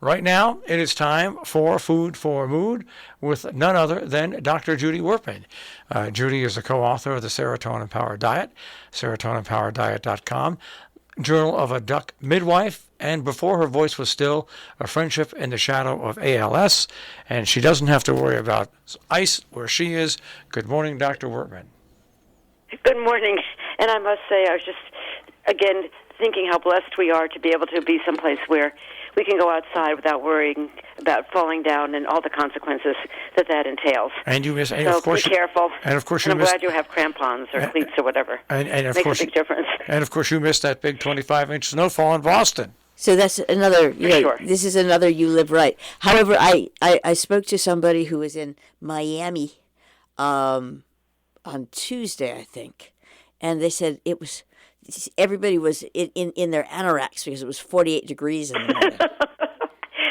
Right now, it is time for Food for Mood with none other than Dr. Judy Wurtman. Judy is the co-author of the Serotonin Power Diet, serotoninpowerdiet.com, Journal of a Duck Midwife, and before her voice was still, A Friendship in the Shadow of ALS, and she doesn't have to worry about ice where she is. Good morning, Dr. Wurtman. Good morning, and I must say I was just, again, thinking how blessed we are to be able to be someplace where we can go outside without worrying about falling down and all the consequences that entails. And you miss, and so of course, be careful. And of course, I'm glad you have crampons or cleats or whatever. And of Makes course, a big difference. And of course, you missed that big 25-inch snowfall in Boston. So that's another, Sure. This is another you live right. However, I spoke to somebody who was in Miami on Tuesday, I think, and they said it was, everybody was in their anoraks because it was 48 degrees in the morning.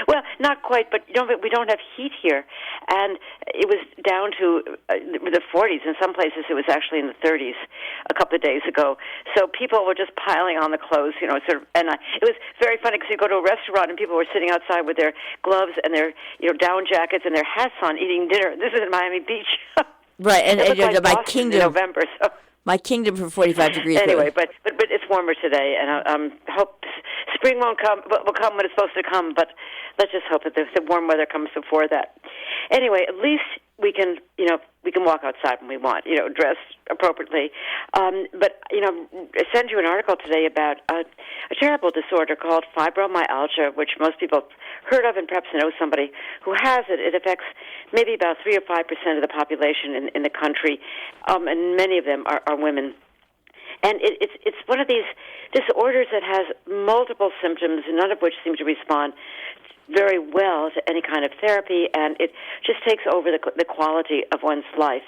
Well, not quite, but we don't have heat here, and it was down to the 40s. In some places, it was actually in the 30s a couple of days ago. So people were just piling on the clothes, and it was very funny because you go to a restaurant and people were sitting outside with their gloves and their down jackets and their hats on eating dinner. This is in Miami Beach. Right, and like my Boston kingdom in November. So. My kingdom for 45 degrees. Anyway, but it's warmer today, and I hope spring will come when it's supposed to come. But let's just hope that the warm weather comes before that. Anyway, at least we can walk outside when we want, dress appropriately. But I sent you an article today about a terrible disorder called fibromyalgia, which most people heard of and perhaps know somebody who has it. It affects maybe about 3 or 5% of the population in the country, and many of them are women. And it's one of these disorders that has multiple symptoms, none of which seem to respond very well to any kind of therapy, and it just takes over the quality of one's life.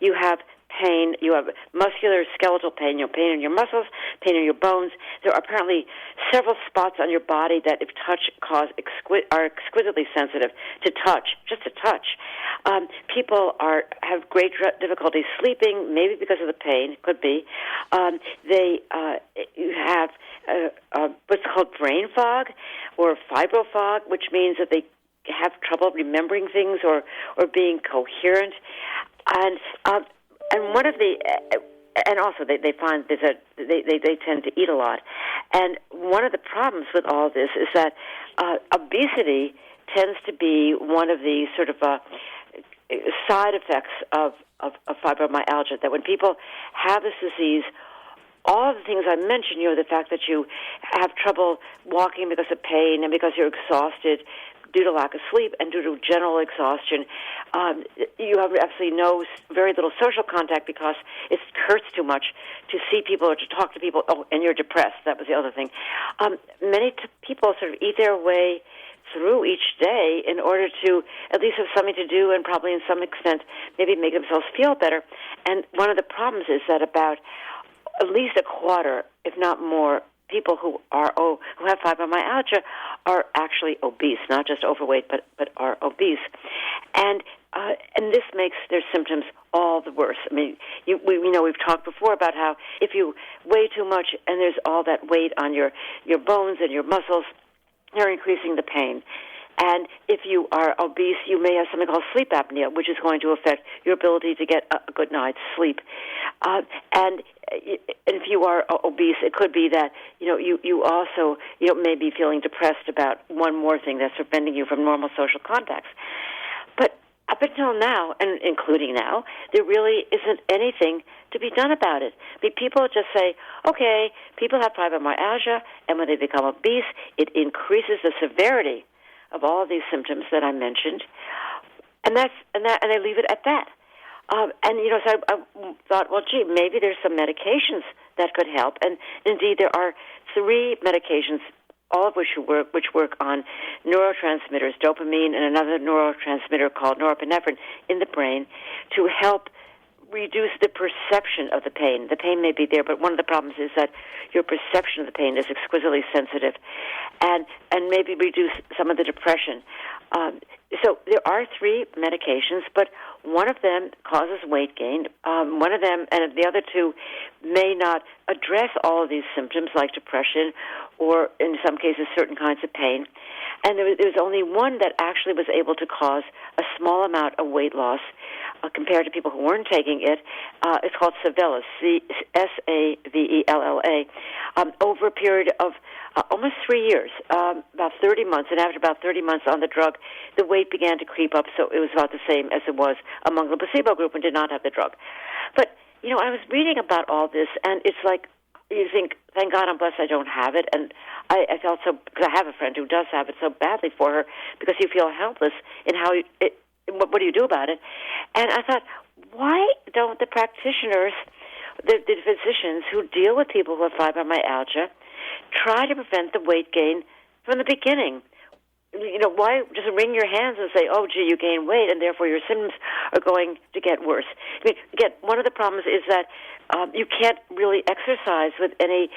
You have pain, you have muscular, skeletal pain, pain in your muscles, pain in your bones. There are apparently several spots on your body that, if touched, are exquisitely sensitive to touch, just to touch. People have great difficulty sleeping, maybe because of the pain, could be. You have what's called brain fog or fibro fog, which means that they have trouble remembering things or being coherent. And one of the, and also they find they tend to eat a lot. And one of the problems with all this is that obesity tends to be one of the sort of side effects of fibromyalgia, that when people have this disease, all of the things I mentioned, the fact that you have trouble walking because of pain and because you're exhausted due to lack of sleep and due to general exhaustion, you have absolutely very little social contact because it hurts too much to see people or to talk to people. Oh, and you're depressed. That was the other thing. Many people sort of eat their way through each day in order to at least have something to do and probably in some extent maybe make themselves feel better. And one of the problems is that about at least a quarter, if not more, people who have fibromyalgia are actually obese, not just overweight, but are obese, and this makes their symptoms all the worse. I mean, we've talked before about how if you weigh too much and there's all that weight on your bones and your muscles, you're increasing the pain. And if you are obese, you may have something called sleep apnea, which is going to affect your ability to get a good night's sleep. And if you are obese, it could be that you also may be feeling depressed about one more thing that's preventing you from normal social contacts. But up until now, and including now, there really isn't anything to be done about it. I mean, people just say, okay, people have fibromyalgia, and when they become obese, it increases the severity of all of these symptoms that I mentioned, and they leave it at that. So I thought, well, gee, maybe there's some medications that could help, and indeed there are 3 medications, all of which work on neurotransmitters, dopamine, and another neurotransmitter called norepinephrine in the brain, to help reduce the perception of the pain. The pain may be there, but one of the problems is that your perception of the pain is exquisitely sensitive, and maybe reduce some of the depression. So there are 3 medications, but one of them causes weight gain. One of them, and the other 2, may not address all of these symptoms like depression or, in some cases, certain kinds of pain. and there was only one that actually was able to cause a small amount of weight loss compared to people who weren't taking it. It's called Savella, Savella, over a period of almost 3 years, about 30 months. And after about 30 months on the drug, the weight began to creep up, so it was about the same as it was among the placebo group and did not have the drug. But, I was reading about all this, and it's like, you think, thank God I'm blessed I don't have it. And I felt so, because I have a friend who does have it, so badly for her, because you feel helpless in how what do you do about it? And I thought, why don't the practitioners, the physicians who deal with people who have fibromyalgia, try to prevent the weight gain from the beginning? Why just wring your hands and say, oh, gee, you gain weight, and therefore your symptoms are going to get worse? I mean, again, one of the problems is that you can't really exercise with any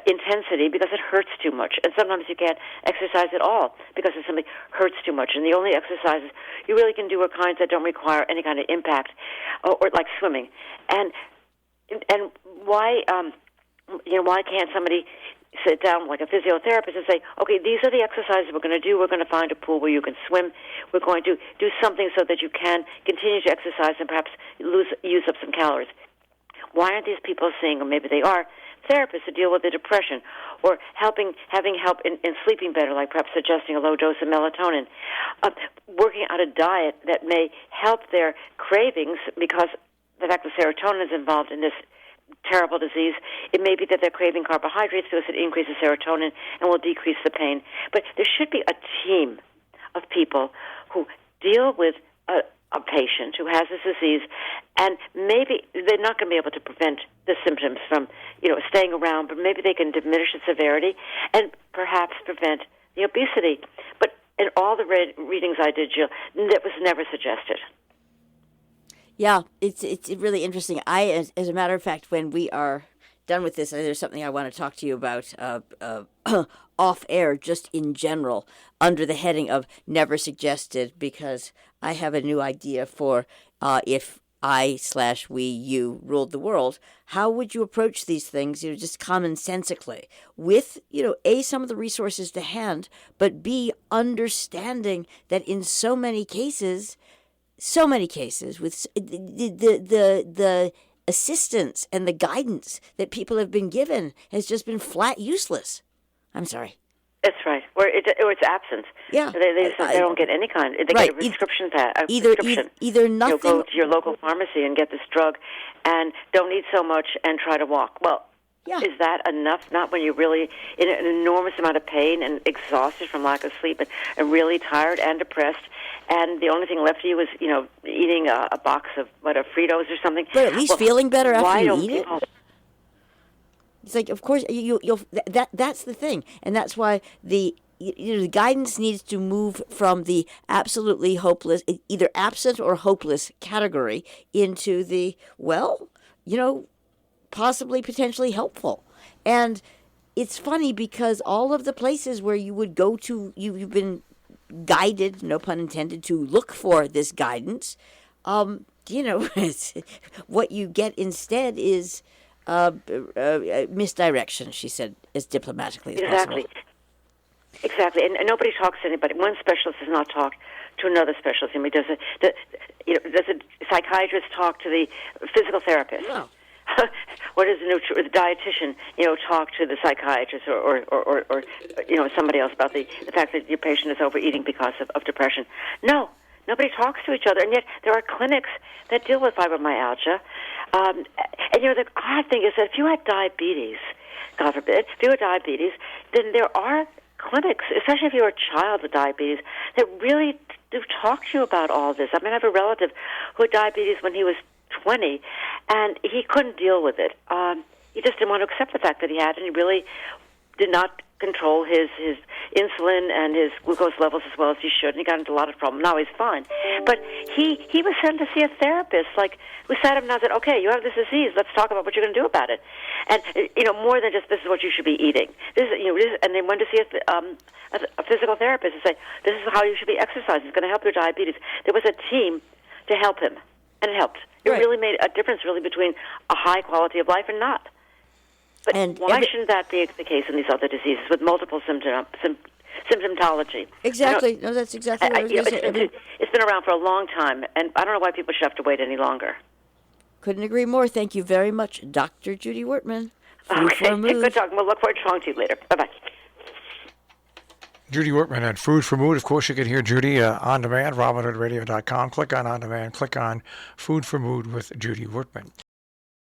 intensity because it hurts too much. And sometimes you can't exercise at all because it simply hurts too much. And the only exercises you really can do are kinds that don't require any kind of impact, or like swimming. And why why can't somebody sit down like a physiotherapist and say, okay, these are the exercises we're going to do. We're going to find a pool where you can swim. We're going to do something so that you can continue to exercise and perhaps use up some calories. Why aren't these people seeing, or maybe they are, therapists to deal with the depression, or having help in sleeping better, like perhaps suggesting a low dose of melatonin, working out a diet that may help their cravings, because the fact that serotonin is involved in this terrible disease. It may be that they're craving carbohydrates because it increases serotonin and will decrease the pain. But there should be a team of people who deal with a patient who has this disease, and maybe they're not going to be able to prevent the symptoms from, staying around, but maybe they can diminish the severity and perhaps prevent the obesity. But in all the readings I did, Jill, that was never suggested. Yeah, it's really interesting. As a matter of fact, when we are done with this, there's something I want to talk to you about off air, just in general, under the heading of never suggested, because I have a new idea for if you ruled the world, how would you approach these things, just commonsensically, with, some of the resources to hand, but B, understanding that in so many cases with the assistance and the guidance that people have been given has just been flat useless. I'm sorry. That's right. Or it's absent. Yeah. They don't get any kind. They right. get a prescription pad. Either nothing. Go to your local pharmacy and get this drug, and don't eat so much and try to walk. Well, yeah. Is that enough? Not when you're really in an enormous amount of pain and exhausted from lack of sleep and really tired and depressed. And the only thing left for you is, eating a box of Fritos or something. But at least feeling better after you eat it. It's like, of course, that's the thing, and that's why the guidance needs to move from the absolutely hopeless, either absent or hopeless category, into the possibly potentially helpful. And it's funny because all of the places where you would go to, you've been guided, no pun intended, to look for this guidance, what you get instead is misdirection, she said, as diplomatically as possible. Exactly. And nobody talks to anybody. One specialist does not talk to another specialist. I mean, does a psychiatrist talk to the physical therapist? No. Or does the dietitian, talk to the psychiatrist or somebody else about the fact that your patient is overeating because of depression? No. Nobody talks to each other, and yet there are clinics that deal with fibromyalgia. And the odd thing is that if you had diabetes, God forbid, if you had diabetes, then there are clinics, especially if you're a child with diabetes, that really do talk to you about all this. I mean, I have a relative who had diabetes when he was 20, and he couldn't deal with it. He just didn't want to accept the fact that he had, and he really did not control his insulin and his glucose levels as well as he should, and he got into a lot of problems. Now he's fine. But he was sent to see a therapist. Like, we sat him down and said, okay, you have this disease. Let's talk about what you're going to do about it. And, more than just this is what you should be eating. And they went to see a physical therapist and say, this is how you should be exercising. It's going to help your diabetes. There was a team to help him, and it helped. It really made a difference, really, between a high quality of life and not. But why shouldn't that be the case in these other diseases with multiple symptoms symptomatology. Exactly. No, that's exactly what I was going to say. It's been around for a long time, and I don't know why people should have to wait any longer. Couldn't agree more. Thank you very much, Dr. Judy Wurtman. Food Okay, for Mood. good talking. We'll look forward to talking to you later. Bye-bye. Judy Wurtman at Food for Mood. Of course, you can hear Judy on demand, RobinHoodRadio.com. Click on demand, click on Food for Mood with Judy Wurtman.